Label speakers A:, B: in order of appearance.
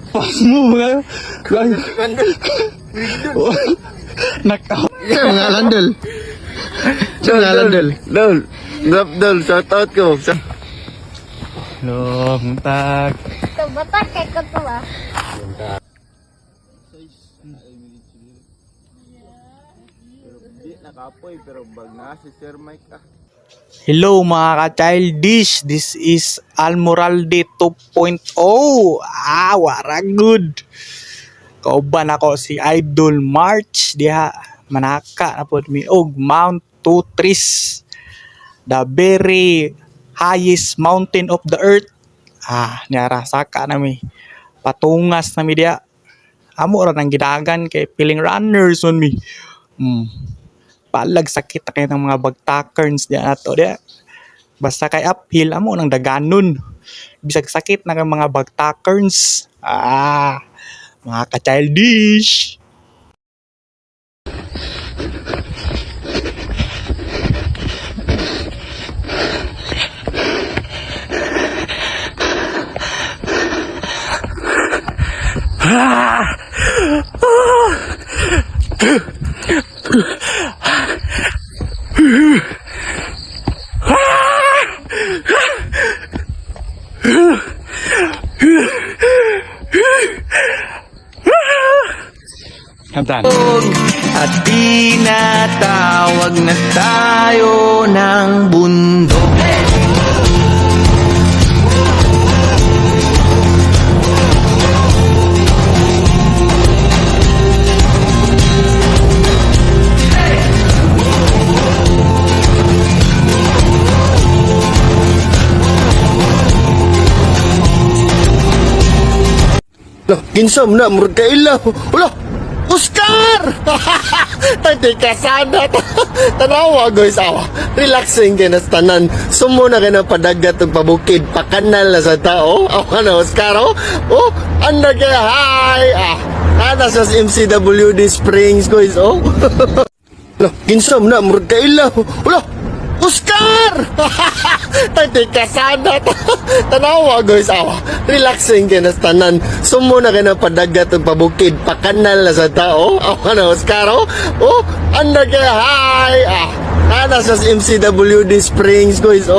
A: Pas mo kayo. Knockout.
B: Mga landol. Mga landol.
C: Dol, drop dol, shout out ko.
A: Hello, muntag.
D: Ito, batak kay ko to ah.
C: Nakapoy pero bag na si Sir Mike ah.
A: Hello mga ka-childish, this is Almoralde 2.0. Wara good. Kauban ako si Idol March diha. Manaka na po mi og Mount Tutris. The very highest mountain of the earth. Nyara saka nami. Patungas nami diha. Amo ra nang gidagan kay feeling runners on me. Palag sakit na kayo ng mga bagtakerns diyan ato diya. Basta kay uphill amo nang daganon. Bisag sakit na kay mga bagtakerns. Mga ka-childish. Kantan.
B: At tinatawag na tayo ng bundok.
C: Kinsam na, murag kailaw. Wala, Oscar! Tati ka sana. Tanawa, guys. Relaxing kayo na sa tanan. Sumo na kayo ng padagat at pabukid. Pakanal na sa tao. Ano, Oscar, anda kaya, hi! Ana sa MCWD Springs, guys, Wala, kinsam na, murag kailaw. Wala, Oscar! Tati ka sana. Tanawa, guys. Relaxing kayo na sa tanan. Sumo na kayo ng padagat at pabukid. Pakanal na sa tao. Ano, Oscar, anda kaya, hi! Ana sa MCWD Springs, guys,